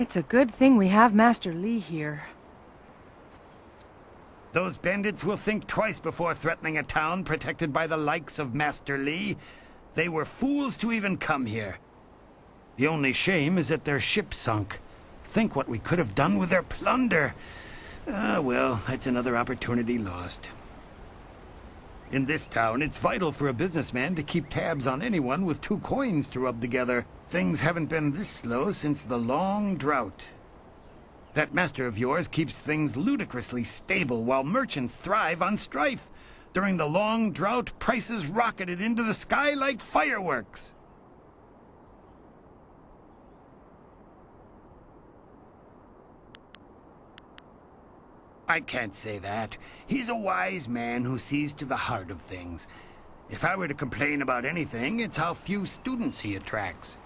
It's a good thing we have Master Li here. Those bandits will think twice before threatening a town protected by the likes of Master Li. They were fools to even come here. The only shame is that their ship sunk. Think what we could have done with their plunder. Well, that's another opportunity lost. In this town, it's vital for a businessman to keep tabs on anyone with 2 coins to rub together. Things haven't been this slow since the long drought. That master of yours keeps things ludicrously stable while merchants thrive on strife. During the long drought, prices rocketed into the sky like fireworks. I can't say that. He's a wise man who sees to the heart of things. If I were to complain about anything, it's how few students he attracts.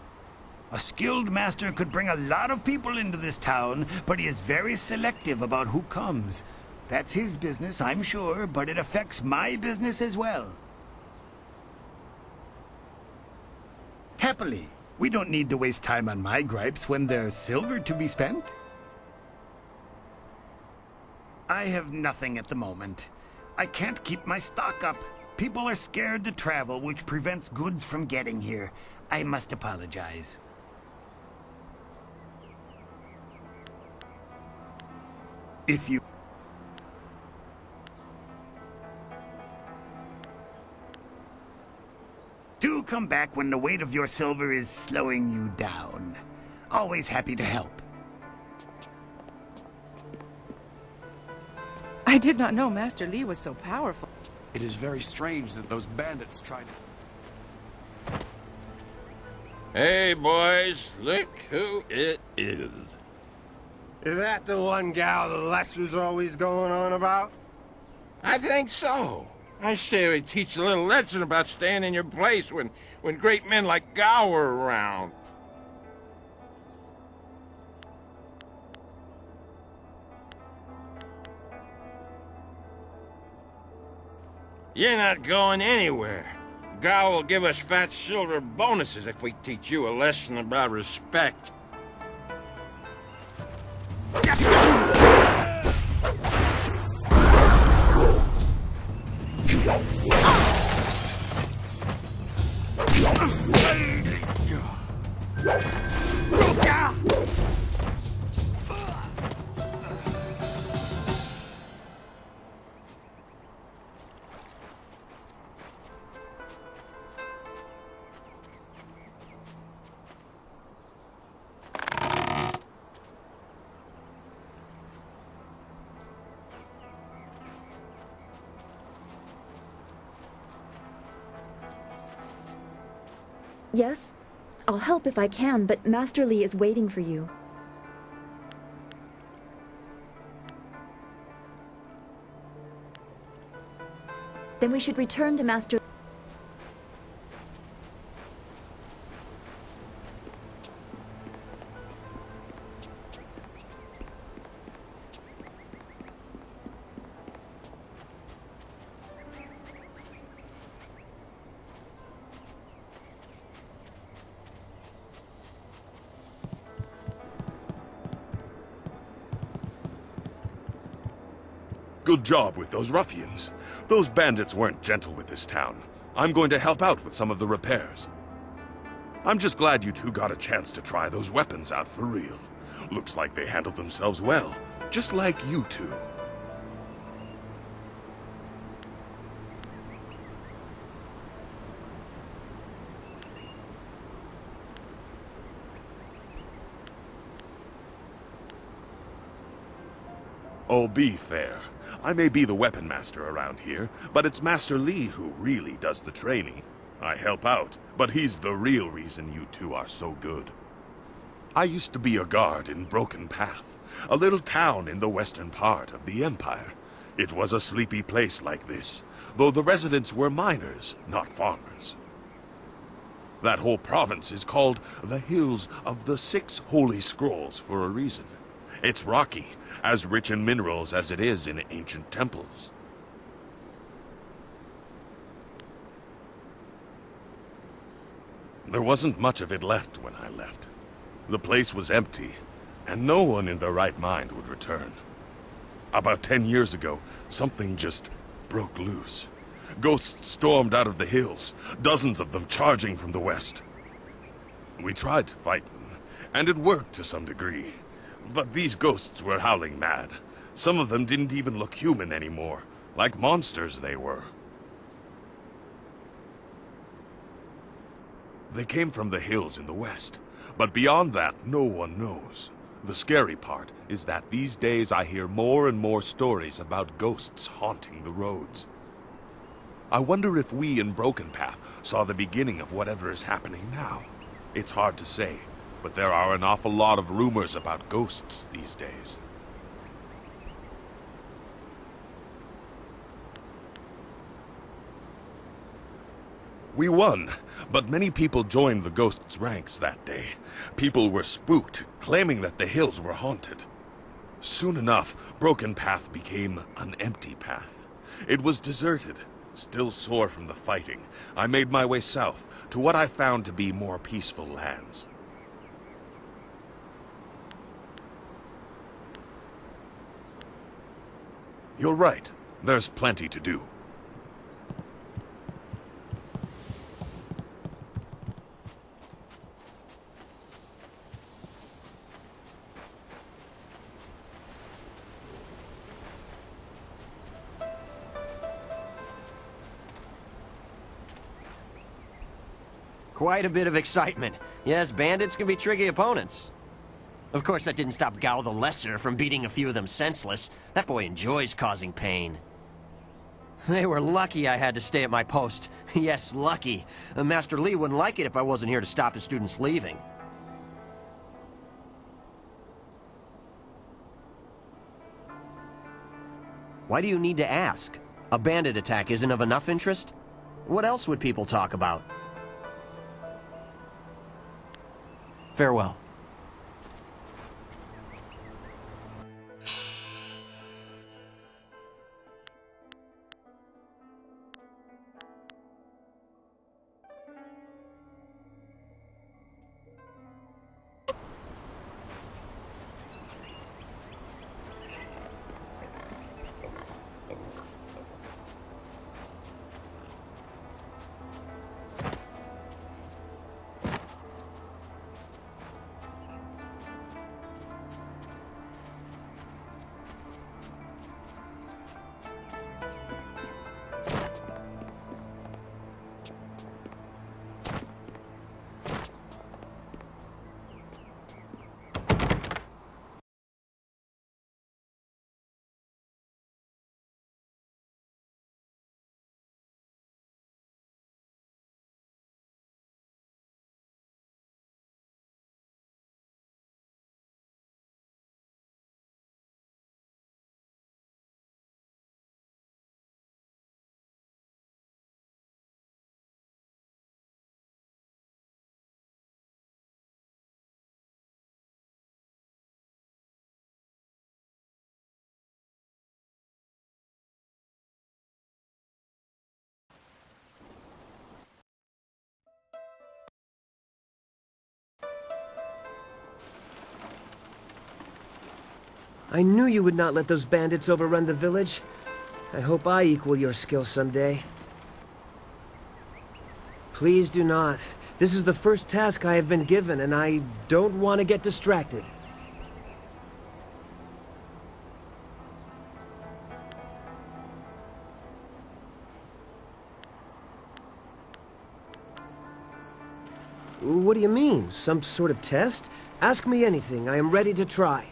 A skilled master could bring a lot of people into this town, but he is very selective about who comes. That's his business, I'm sure, but it affects my business as well. Happily, we don't need to waste time on my gripes when there's silver to be spent. I have nothing at the moment. I can't keep my stock up. People are scared to travel, which prevents goods from getting here. I must apologize. If you... do come back when the weight of your silver is slowing you down. Always happy to help. I did not know Master Li was so powerful. It is very strange that those bandits tried to... Hey, boys, look who it is. Is that the one gal the Lester's always going on about? I think so. I say we teach a little lesson about staying in your place when great men like Gao are around. You're not going anywhere. Gao will give us fat silver bonuses if we teach you a lesson about respect. Yes? I'll help if I can, but Master Li is waiting for you. Then we should return to Master... Good job with those ruffians. Those bandits weren't gentle with this town. I'm going to help out with some of the repairs. I'm just glad you two got a chance to try those weapons out for real. Looks like they handled themselves well, just like you two. Oh, be fair. I may be the weapon master around here, but it's Master Li who really does the training. I help out, but he's the real reason you two are so good. I used to be a guard in Broken Path, a little town in the western part of the Empire. It was a sleepy place like this, though the residents were miners, not farmers. That whole province is called the Hills of the Six Holy Scrolls for a reason. It's rocky, as rich in minerals as it is in ancient temples. There wasn't much of it left when I left. The place was empty. and no one in their right mind would return. About 10 years ago, something just broke loose. Ghosts stormed out of the hills, dozens of them charging from the west. We tried to fight them, and it worked to some degree. But these ghosts were howling mad. Some of them didn't even look human anymore, like monsters they were. They came from the hills in the west, but beyond that, no one knows. The scary part is that these days I hear more and more stories about ghosts haunting the roads. I wonder if we in Broken Path saw the beginning of whatever is happening now. It's hard to say, but there are an awful lot of rumors about ghosts these days. We won, but many people joined the ghosts' ranks that day. People were spooked, claiming that the hills were haunted. Soon enough, Broken Path became an empty path. It was deserted. Still sore from the fighting, I made my way south to what I found to be more peaceful lands. You're right. There's plenty to do. Quite a bit of excitement. Yes, bandits can be tricky opponents. Of course, that didn't stop Gao the Lesser from beating a few of them senseless. That boy enjoys causing pain. They were lucky I had to stay at my post. Yes, lucky. Master Li wouldn't like it if I wasn't here to stop his students leaving. Why do you need to ask? A bandit attack isn't of enough interest? What else would people talk about? Farewell. I knew you would not let those bandits overrun the village. I hope I equal your skill someday. Please do not. This is the first task I have been given, and I don't want to get distracted. What do you mean? Some sort of test? Ask me anything. I am ready to try.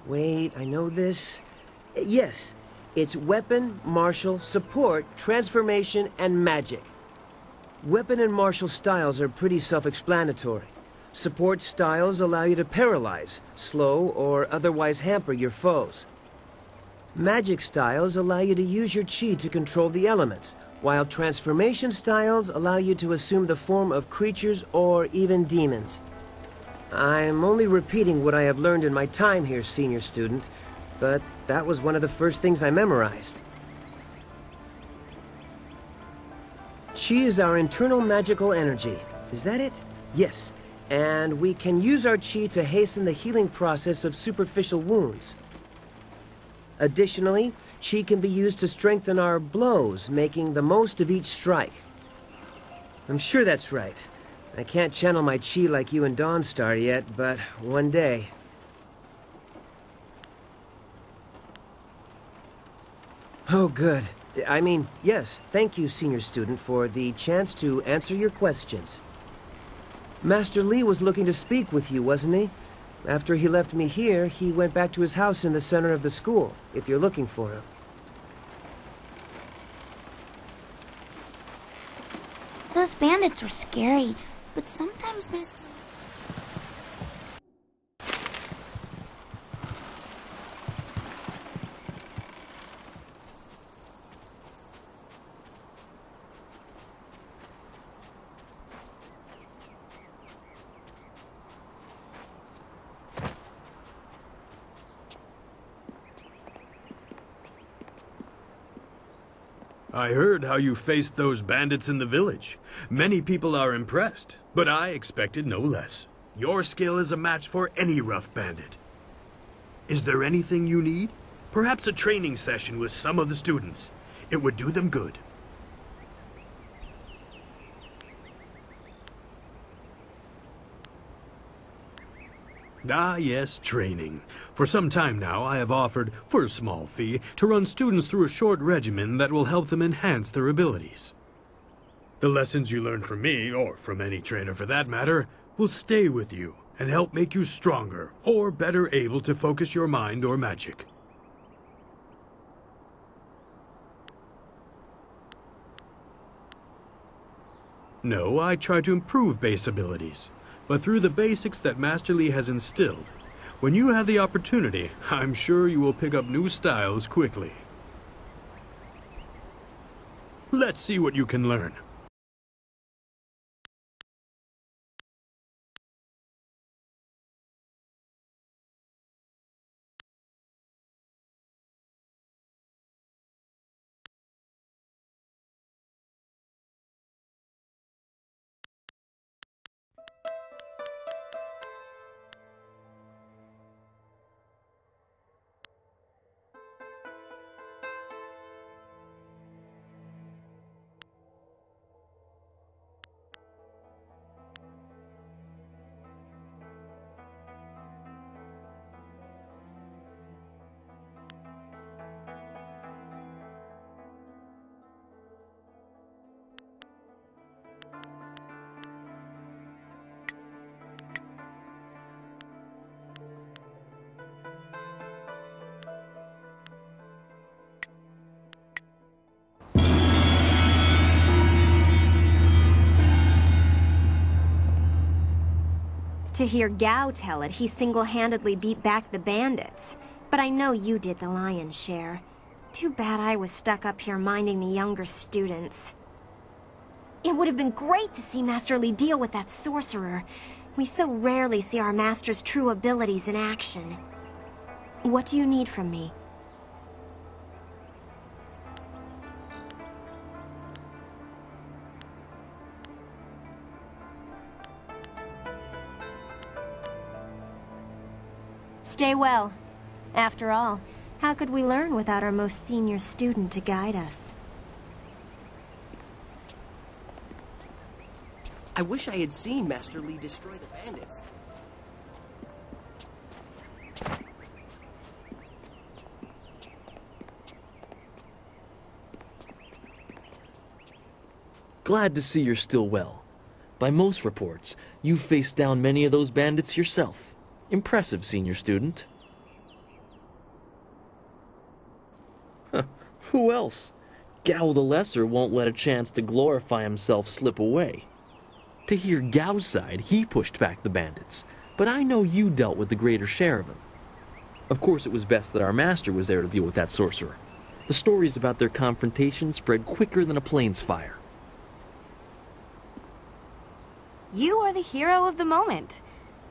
Wait, I know this. Yes, it's weapon, martial, support, transformation, and magic. Weapon and martial styles are pretty self-explanatory. Support styles allow you to paralyze, slow, or otherwise hamper your foes. Magic styles allow you to use your chi to control the elements, while transformation styles allow you to assume the form of creatures or even demons. I'm only repeating what I have learned in my time here, senior student, but that was one of the first things I memorized. Chi is our internal magical energy. Is that it? Yes, and we can use our chi to hasten the healing process of superficial wounds. Additionally, chi can be used to strengthen our blows, making the most of each strike. I'm sure that's right. I can't channel my chi like you and Dawnstar yet, but one day. Oh, good. I mean, yes, thank you, senior student, for the chance to answer your questions. Master Li was looking to speak with you, wasn't he? After he left me here, he went back to his house in the center of the school, if you're looking for him. Those bandits were scary, but sometimes I heard how you faced those bandits in the village. Many people are impressed, but I expected no less. Your skill is a match for any rough bandit. Is there anything you need? Perhaps a training session with some of the students. It would do them good. Ah, yes, training. For some time now, I have offered, for a small fee, to run students through a short regimen that will help them enhance their abilities. The lessons you learn from me, or from any trainer for that matter, will stay with you and help make you stronger, or better able to focus your mind or magic. No, I try to improve base abilities. But through the basics that Master Li has instilled, when you have the opportunity, I'm sure you will pick up new styles quickly. Let's see what you can learn. To hear Gao tell it, he single-handedly beat back the bandits. But I know you did the lion's share. Too bad I was stuck up here minding the younger students. It would have been great to see Master Li deal with that sorcerer. We so rarely see our master's true abilities in action. What do you need from me? Stay well. After all, how could we learn without our most senior student to guide us? I wish I had seen Master Li destroy the bandits. Glad to see you're still well. By most reports, you've faced down many of those bandits yourself. Impressive, senior student. Huh. Who else? Gao the Lesser won't let a chance to glorify himself slip away. To hear Gao's side, he pushed back the bandits, but I know you dealt with the greater share of them. Of course, it was best that our master was there to deal with that sorcerer. The stories about their confrontation spread quicker than a plains fire. You are the hero of the moment.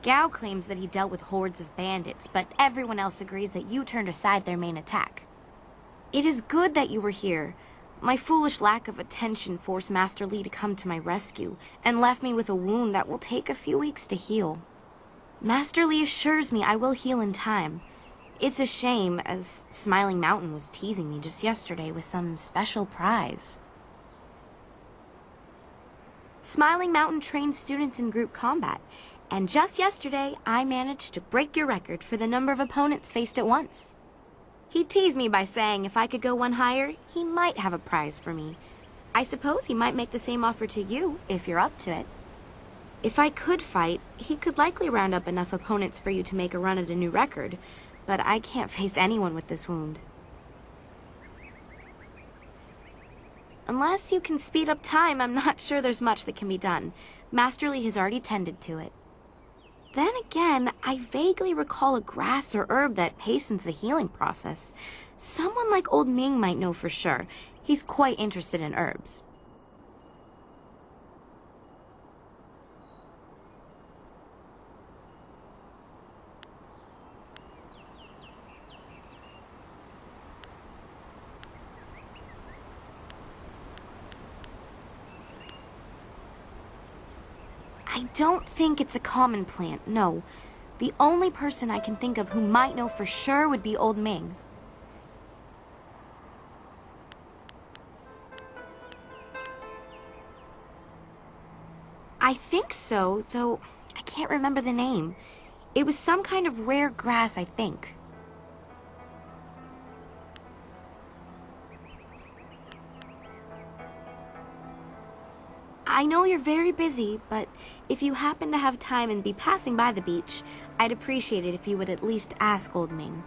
Gao claims that he dealt with hordes of bandits, but everyone else agrees that you turned aside their main attack. It is good that you were here, My foolish lack of attention forced Master Li to come to my rescue and left me with a wound that will take a few weeks to heal. Master Li assures me I will heal in time. It's a shame, as Smiling Mountain was teasing me just yesterday with some special prize. Smiling Mountain trains students in group combat, and just yesterday I managed to break your record for the number of opponents faced at once. He teased me by saying if I could go one higher, he might have a prize for me. I suppose he might make the same offer to you, if you're up to it. If I could fight, he could likely round up enough opponents for you to make a run at a new record, but I can't face anyone with this wound. Unless you can speed up time, I'm not sure there's much that can be done. Master Li has already tended to it. Then again, I vaguely recall a grass or herb that hastens the healing process. Someone like Old Ming might know for sure. He's quite interested in herbs. I don't think it's a common plant, no. The only person I can think of who might know for sure would be Old Ming. I think so, though I can't remember the name. It was some kind of rare grass, I think. I know you're very busy, but if you happen to have time and be passing by the beach, I'd appreciate it if you would at least ask Old Ming.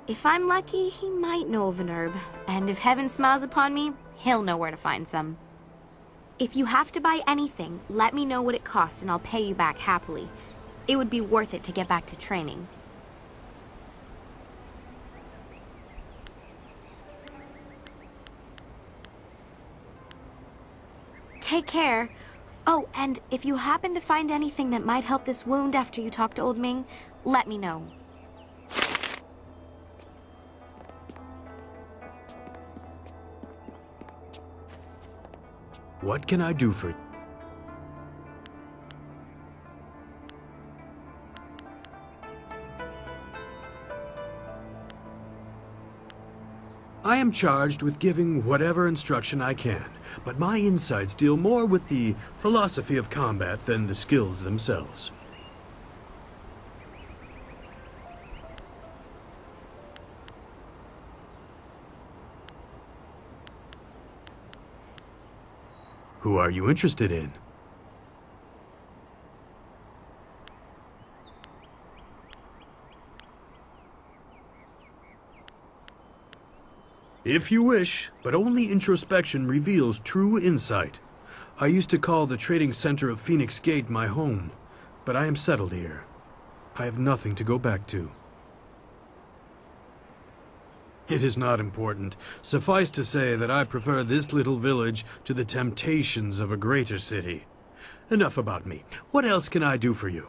If I'm lucky, he might know of an herb, and if heaven smiles upon me, he'll know where to find some. If you have to buy anything, let me know what it costs and I'll pay you back happily. It would be worth it to get back to training. Take care. Oh, and if you happen to find anything that might help this wound after you talk to Old Ming, let me know. What can I do for you? I am charged with giving whatever instruction I can, but my insights deal more with the philosophy of combat than the skills themselves. Who are you interested in? If you wish, but only introspection reveals true insight. I used to call the trading center of Phoenix Gate my home, but I am settled here. I have nothing to go back to. It is not important. Suffice to say that I prefer this little village to the temptations of a greater city. Enough about me. What else can I do for you?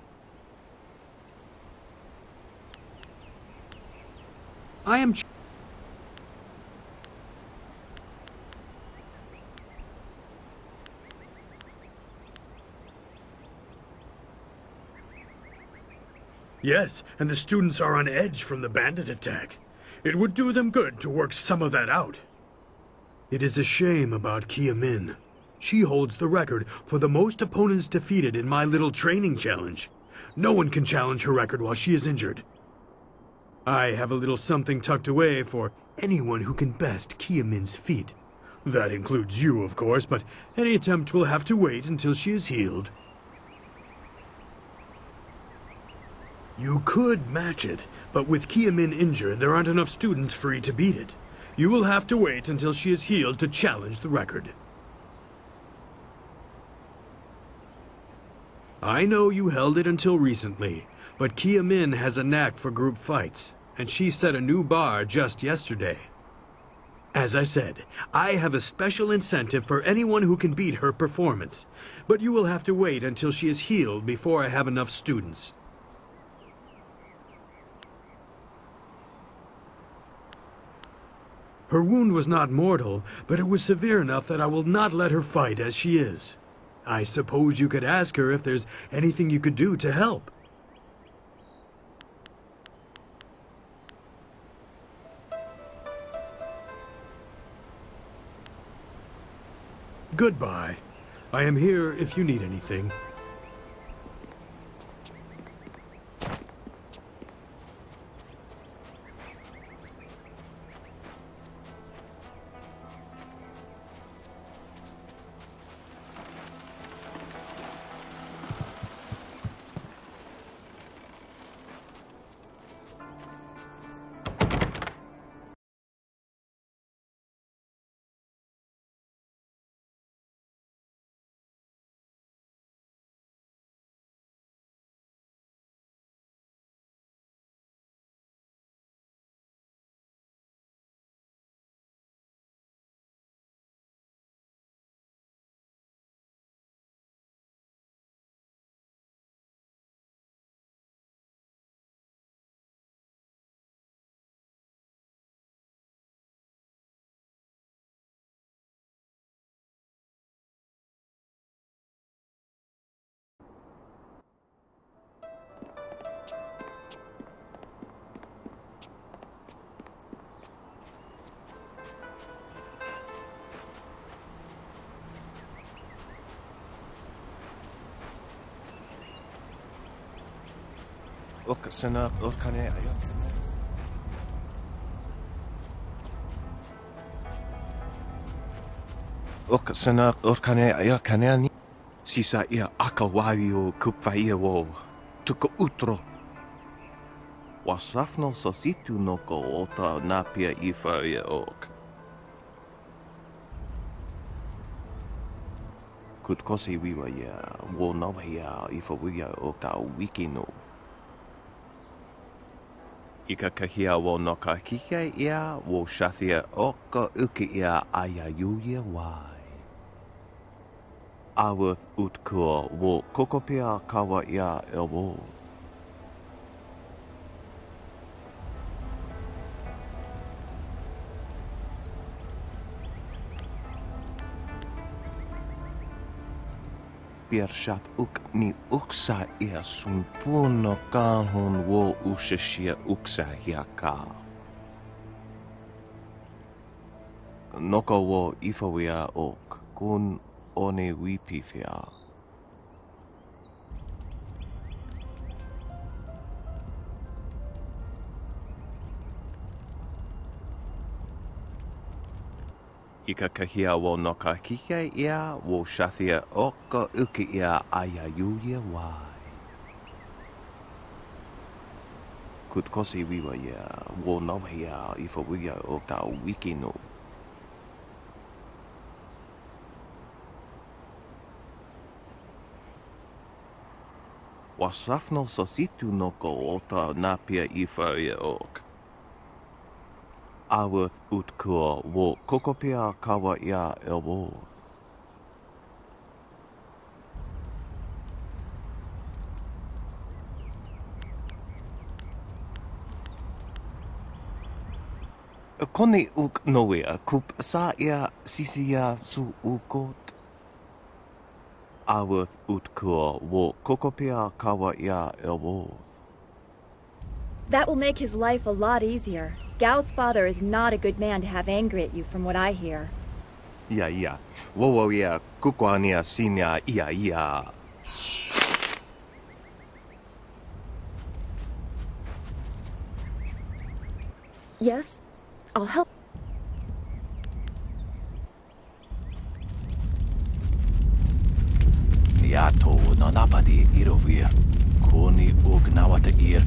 I am... Yes, and the students are on edge from the bandit attack. It would do them good to work some of that out. It is a shame about Kia Min. She holds the record for the most opponents defeated in my little training challenge. No one can challenge her record while she is injured. I have a little something tucked away for anyone who can best Kia Min's feat. That includes you, of course, but any attempt will have to wait until she is healed. You could match it, but with Kia Min injured, there aren't enough students free to beat it. You will have to wait until she is healed to challenge the record. I know you held it until recently, but Kia Min has a knack for group fights, and she set a new bar just yesterday. As I said, I have a special incentive for anyone who can beat her performance, but you will have to wait until she is healed before I have enough students. Her wound was not mortal, but it was severe enough that I will not let her fight as she is. I suppose you could ask her if there's anything you could do to help. Goodbye. I am here if you need anything. Sana urkane ayok. Sana urkane ayok kanani. Sisa ia akawayo kupfaia wo. Tuko utro. Wasrafno sositu noko ota napia ifaria ok. Kutkosi wiwa ya wo nawaya ifawiya okta wikino. Ika kahia wo no ka kike ia wo shathia oka uki ia ayayuya wai. Aworth utkua wo kokopia kawa ia elwoth. Piershath uk ni uksa ia sun puno kahun wo ushashia uksa hiaka. Noko wo ifawia ok kun one wipifia. Ika kahia wo no ka kike ia wo shathia oka uki ia ayayuya wai. Kutkosi wiwa ia wo nawaya ifawiya okta wikino. Wasrafno sositu noko ota napia ifaria ok. Aworth utkua wo kokopia kawa ia elwoth. Kone uk noea kup sa ia sisia su ukot. Aworth utkua wo kokopia kawa ia elwoth. That will make his life a lot easier. Gao's father is not a good man to have angry at you, from what I hear. Ia. Wo ia kukwania sinia ia. Yes? I'll help. Niato nanapadi irovir. Koni ugnawata ir.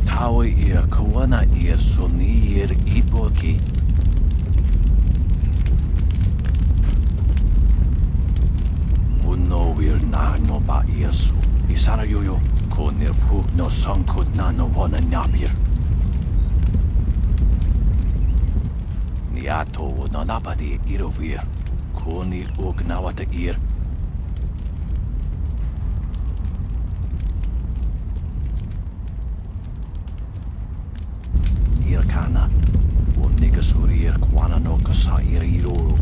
Taui ia kawana ir sunir iboki. Uno will na no ba irsu. Isara yoyo konir puk no sankut na no wana napir. Niato nanapadi irovir. Koni ugnawata ir. sa iriroro.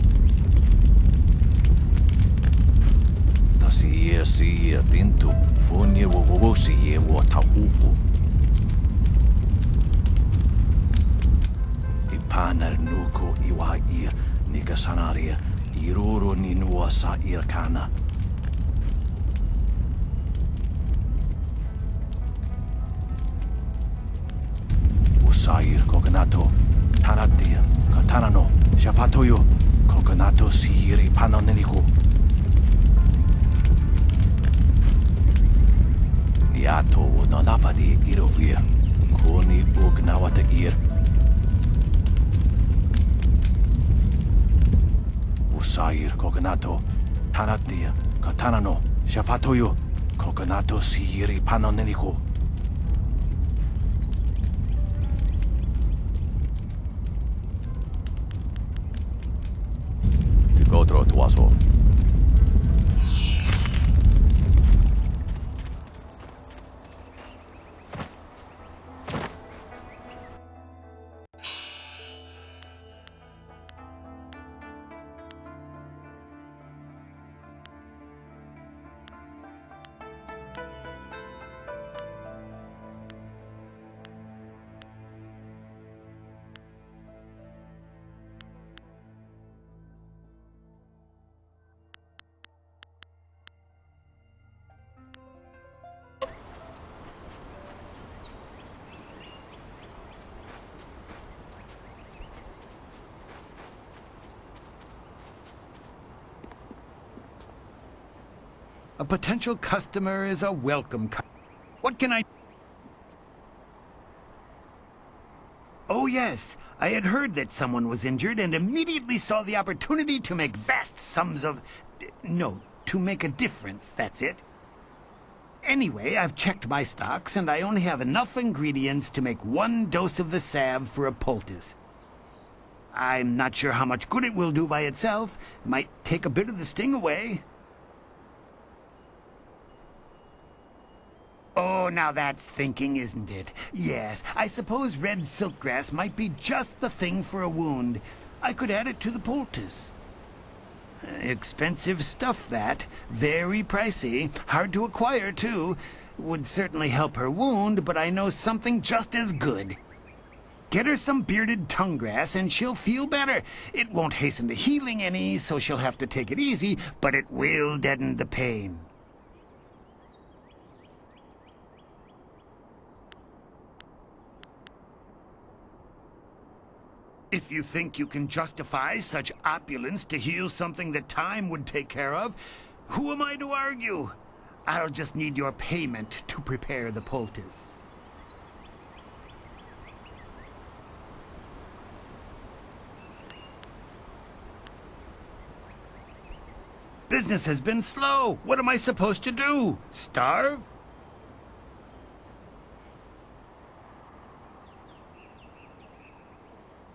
Si dintu funye wo si ye wo tahufu. Ipanar nuko iwa ir nikasanaria iroro ni nuwa sa irkana. Usair kokonato tanatia katanano shafatoyo kokonato siri panoneliku. Yato nonapadi irovir, kuni ugnawata ir. Usair kokonato, tanatia, katanano, shafatoyo, kokonato siri panoneliku. Tikotro tuaso. A potential customer is a welcome What can I... Oh yes, I had heard that someone was injured and immediately saw the opportunity to make vast sums of... No, to make a difference, that's it. Anyway, I've checked my stocks and I only have enough ingredients to make 1 dose of the salve for a poultice. I'm not sure how much good it will do by itself. Might take a bit of the sting away. Oh, now that's thinking, isn't it? Yes, I suppose red silkgrass might be just the thing for a wound. I could add it to the poultice. Expensive stuff, that. Very pricey. Hard to acquire, too. Would certainly help her wound, but I know something just as good. Get her some bearded tongue grass and she'll feel better. It won't hasten the healing any, so she'll have to take it easy, but it will deaden the pain. If you think you can justify such opulence to heal something that time would take care of, who am I to argue? I'll just need your payment to prepare the poultice. Business has been slow. What am I supposed to do? Starve?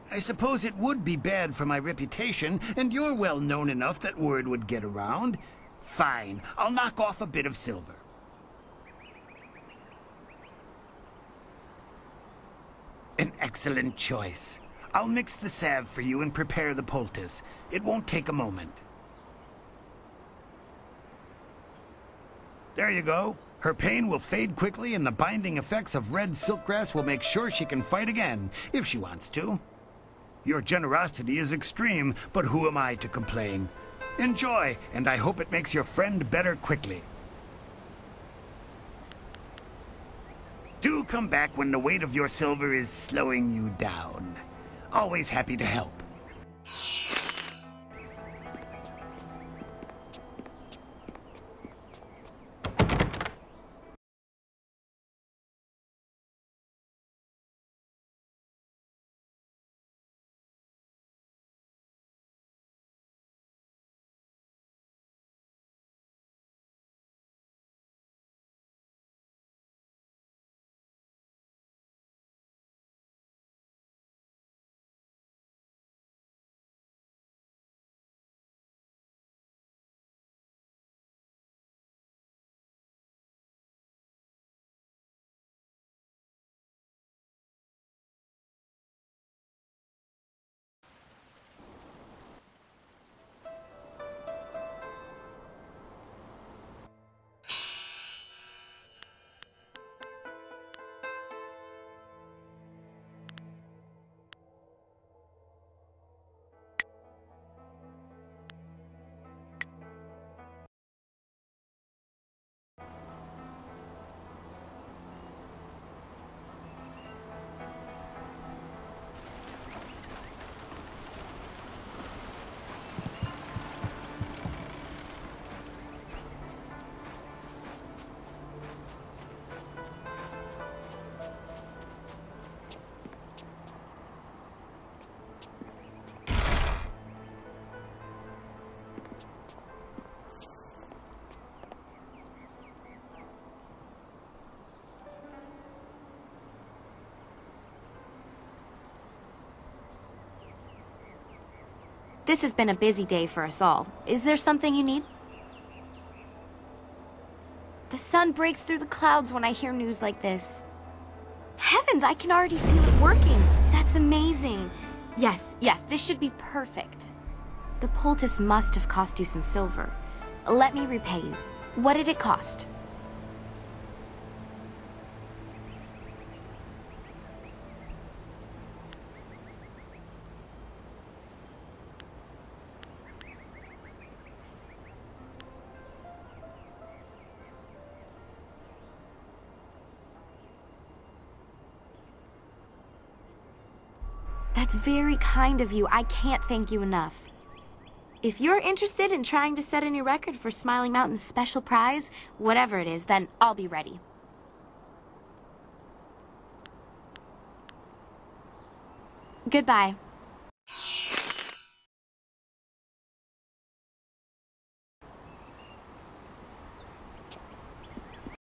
I suppose it would be bad for my reputation, and you're well known enough that word would get around. Fine, I'll knock off a bit of silver. An excellent choice. I'll mix the salve for you and prepare the poultice. It won't take a moment. There you go. Her pain will fade quickly, and the binding effects of red silkgrass will make sure she can fight again, if she wants to. Your generosity is extreme, but who am I to complain? Enjoy, and I hope it makes your friend better quickly. Do come back when the weight of your silver is slowing you down. Always happy to help. This has been a busy day for us all. Is there something you need? The sun breaks through the clouds when I hear news like this. Heavens, I can already feel it working. That's amazing. Yes, this should be perfect. The poultice must have cost you some silver. Let me repay you. What did it cost? That's very kind of you. I can't thank you enough. If you're interested in trying to set a new record for Smiling Mountain's special prize, whatever it is, then I'll be ready. Goodbye.